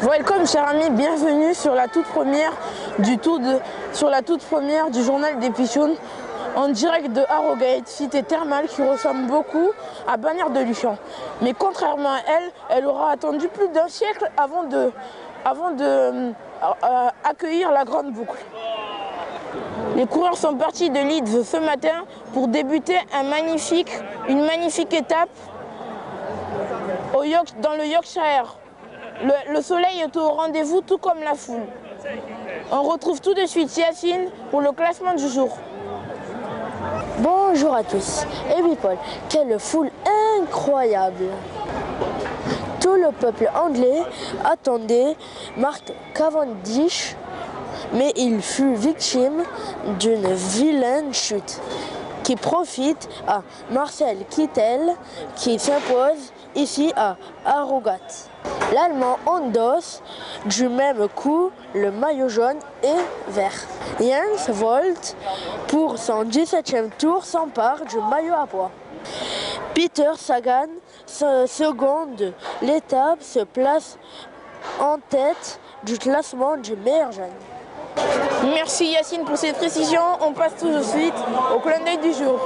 Welcome chers amis, bienvenue sur la toute première du journal des Pichounes en direct de Harrogate, cité thermale qui ressemble beaucoup à Bagnères de Luchon. Mais contrairement à elle, elle aura attendu plus d'un siècle avant de accueillir la grande boucle. Les coureurs sont partis de Leeds ce matin pour débuter une magnifique étape dans le Yorkshire. Le soleil est au rendez-vous, tout comme la foule. On retrouve tout de suite Yacine pour le classement du jour. Bonjour à tous. Et oui Paul, quelle foule incroyable! Tout le peuple anglais attendait Mark Cavendish, mais il fut victime d'une vilaine chute qui profite à Marcel Kittel qui s'impose ici à Harrogate. L'Allemand endosse du même coup le maillot jaune et vert. Jens Vogt, pour son 17e tour, s'empare du maillot à pois. Peter Sagan, seconde l'étape, se place en tête du classement du meilleur jeune. Merci Yacine pour cette précision. On passe tout de suite au clin d'œil du jour.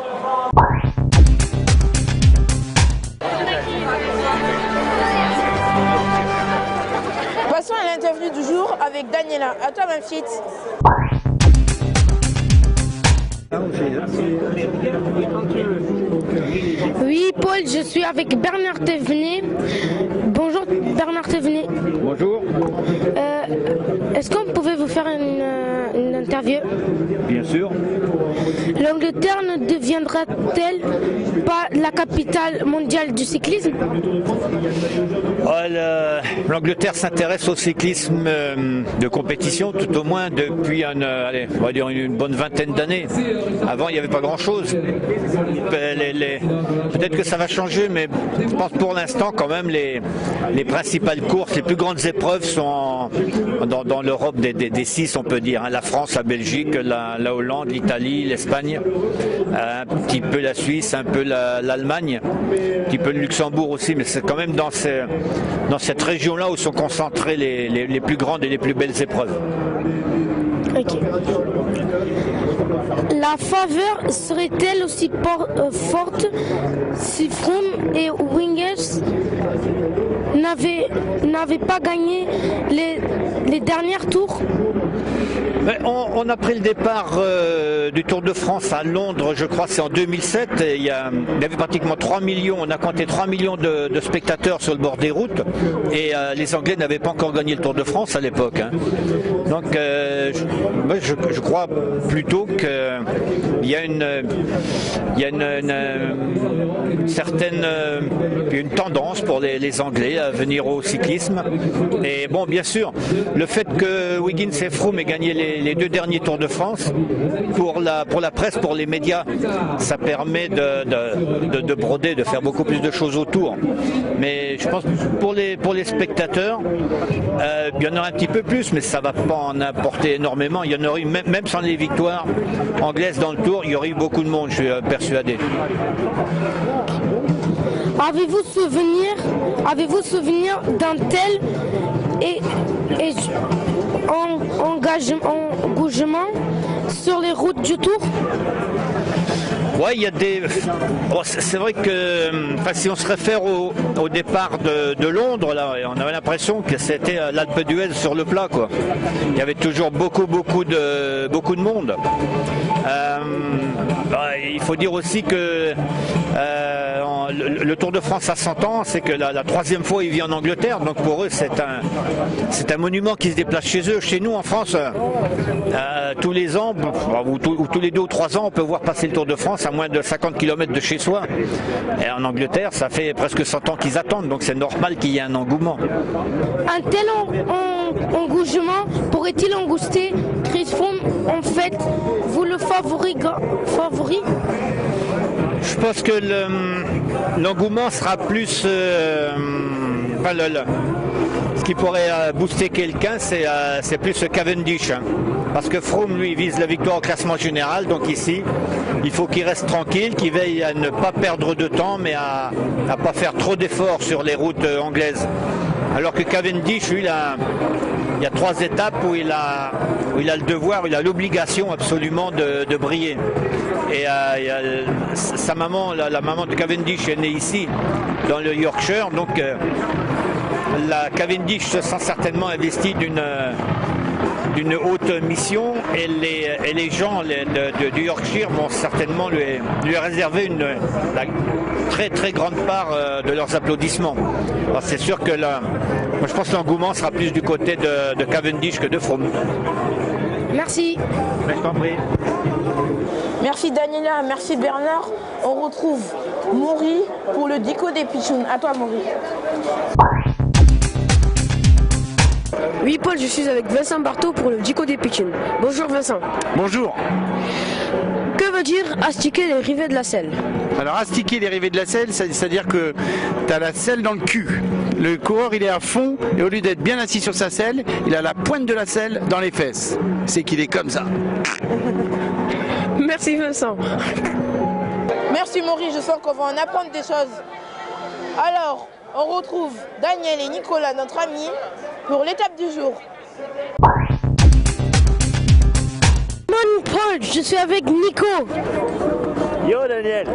Passons à l'interview du jour avec Daniela. À toi ma petite. Oui Paul, je suis avec Bernard Thévenet. Bonjour Bernard Thévenet. Bonjour. Est-ce qu'on pouvait vous faire une interview? Bien sûr. L'Angleterre ne deviendra-t-elle pas la capitale mondiale du cyclisme? L'Angleterre s'intéresse au cyclisme de compétition, tout au moins depuis on va dire une bonne vingtaine d'années. Avant, il n'y avait pas grand-chose. Peut-être que ça va changer, mais je pense pour l'instant, quand même, les principales courses, les plus grandes épreuves sont dans l'Europe des six, on peut dire. La France, la Belgique, la Hollande, l'Italie, l'Espagne, un petit peu la Suisse, un peu l'Allemagne, un petit peu le Luxembourg aussi, mais c'est quand même dans cette région-là où sont concentrées les plus grandes et les plus belles épreuves. Okay. La faveur serait-elle aussi forte si Froome et Wiggins n'avaient pas gagné les derniers tours? On a pris le départ du Tour de France à Londres, je crois c'est en 2007. Et il y avait pratiquement 3 millions, on a compté 3 millions de spectateurs sur le bord des routes. Et les Anglais n'avaient pas encore gagné le Tour de France à l'époque. Donc je crois plutôt qu'il y a une certaine une tendance pour les Anglais à venir au cyclisme. Et bon, bien sûr, le fait que Wiggins et Froome aient gagné les deux derniers Tours de France, pour la presse, pour les médias, ça permet de broder, de faire beaucoup plus de choses autour. Mais je pense que pour les spectateurs, il y en aura un petit peu plus, mais ça ne va pas en apporter énormément. Il y en aurait eu, même sans les victoires anglaises dans le Tour, il y aurait eu beaucoup de monde, je suis persuadé. Avez-vous souvenir d'un tel engagement sur les routes du Tour? Ouais, il y a c'est vrai que si on se réfère au départ de Londres, là, on avait l'impression que c'était l'Alpe d'Huez sur le plat, quoi. Il y avait toujours beaucoup de monde. Il faut dire aussi que le Tour de France à 100 ans, c'est que la troisième fois il vit en Angleterre, donc pour eux c'est un monument qui se déplace chez eux. Chez nous en France, tous les ans, ou tous les 2 ou 3 ans, on peut voir passer le Tour de France à moins de 50 km de chez soi. Et en Angleterre, ça fait presque 100 ans qu'ils attendent, donc c'est normal qu'il y ait un engouement. Un tel engouement pourrait-il engousser Chris Froome? En fait, vous le favori? Je pense que l'engouement sera plus... ce qui pourrait booster quelqu'un, c'est plus Cavendish. Parce que Froome, lui, vise la victoire au classement général. Donc ici, il faut qu'il reste tranquille, qu'il veille à ne pas perdre de temps, mais à ne pas faire trop d'efforts sur les routes anglaises. Alors que Cavendish, lui, il y a 3 étapes où il a le devoir, il a l'obligation absolument de briller. Et sa maman, la maman de Cavendish est née ici, dans le Yorkshire, donc la Cavendish se sent certainement investie d'une haute mission et les gens du Yorkshire vont certainement lui réserver la très très grande part de leurs applaudissements. C'est sûr que moi je pense que l'engouement sera plus du côté de Cavendish que de Froome. Merci. Mais je t'en prie. Merci Daniela, merci Bernard. On retrouve Maury pour le Dico des Pitchouns. À toi Maury. Oui Paul, je suis avec Vincent Barthaud pour le Dico des Pitchouns. Bonjour Vincent. Bonjour. Que veut dire astiquer les rivets de la selle? Alors astiquer les rivets de la selle, c'est-à-dire que tu as la selle dans le cul. Le coureur il est à fond et au lieu d'être bien assis sur sa selle, il a la pointe de la selle dans les fesses. C'est qu'il est comme ça. Merci Vincent. Merci Maury, je sens qu'on va en apprendre des choses. Alors, on retrouve Daniel et Nicolas, notre ami, pour l'étape du jour. Paul, je suis avec Nico. Yo Daniel.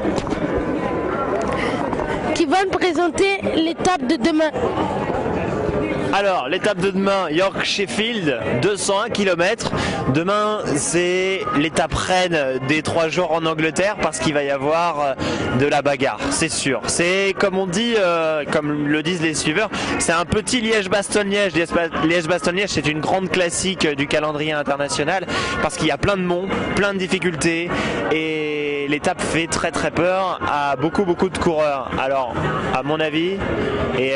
Qui va me présenter l'étape de demain. Alors, l'étape de demain, York-Sheffield, 201 km. Demain, c'est l'étape reine des 3 jours en Angleterre parce qu'il va y avoir de la bagarre, c'est sûr. C'est comme on dit, comme le disent les suiveurs, c'est un petit Liège-Bastogne-Liège. Liège-Bastogne-Liège, c'est une grande classique du calendrier international parce qu'il y a plein de monts, plein de difficultés et l'étape fait très très peur à beaucoup de coureurs. Alors, à mon avis, et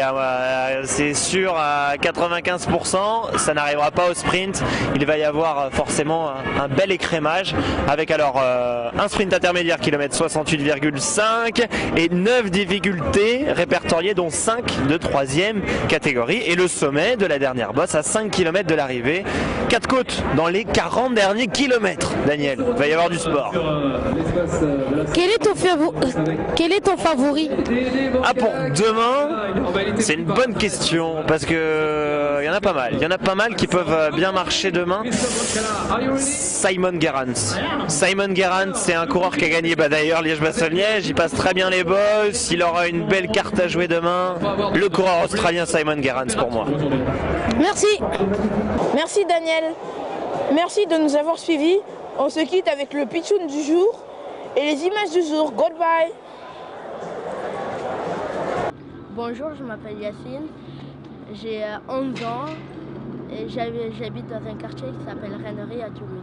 c'est sûr à 95%, ça n'arrivera pas au sprint. Il va y avoir forcément un bel écrémage avec alors un sprint intermédiaire kilomètre 68,5 et 9 difficultés répertoriées dont 5 de 3e catégorie et le sommet de la dernière bosse à 5 km de l'arrivée. 4 côtes dans les 40 derniers kilomètres. Daniel, il va y avoir du sport. Quel est ton favori? Ah, pour demain, c'est une bonne question parce que il y en a pas mal. Il y en a pas mal qui peuvent bien marcher demain. Simon Gerrans. Simon Gerrans, c'est un coureur qui a gagné d'ailleurs Liège-Bastogne-Liège. Il passe très bien les bosses. Il aura une belle carte à jouer demain. Le coureur australien Simon Gerrans pour moi. Merci. Merci Daniel. Merci de nous avoir suivis. On se quitte avec le pitchoun du jour et les images du jour. Goodbye. Bonjour, je m'appelle Yacine, j'ai 11 ans et j'habite dans un quartier qui s'appelle Rennery à Toulouse.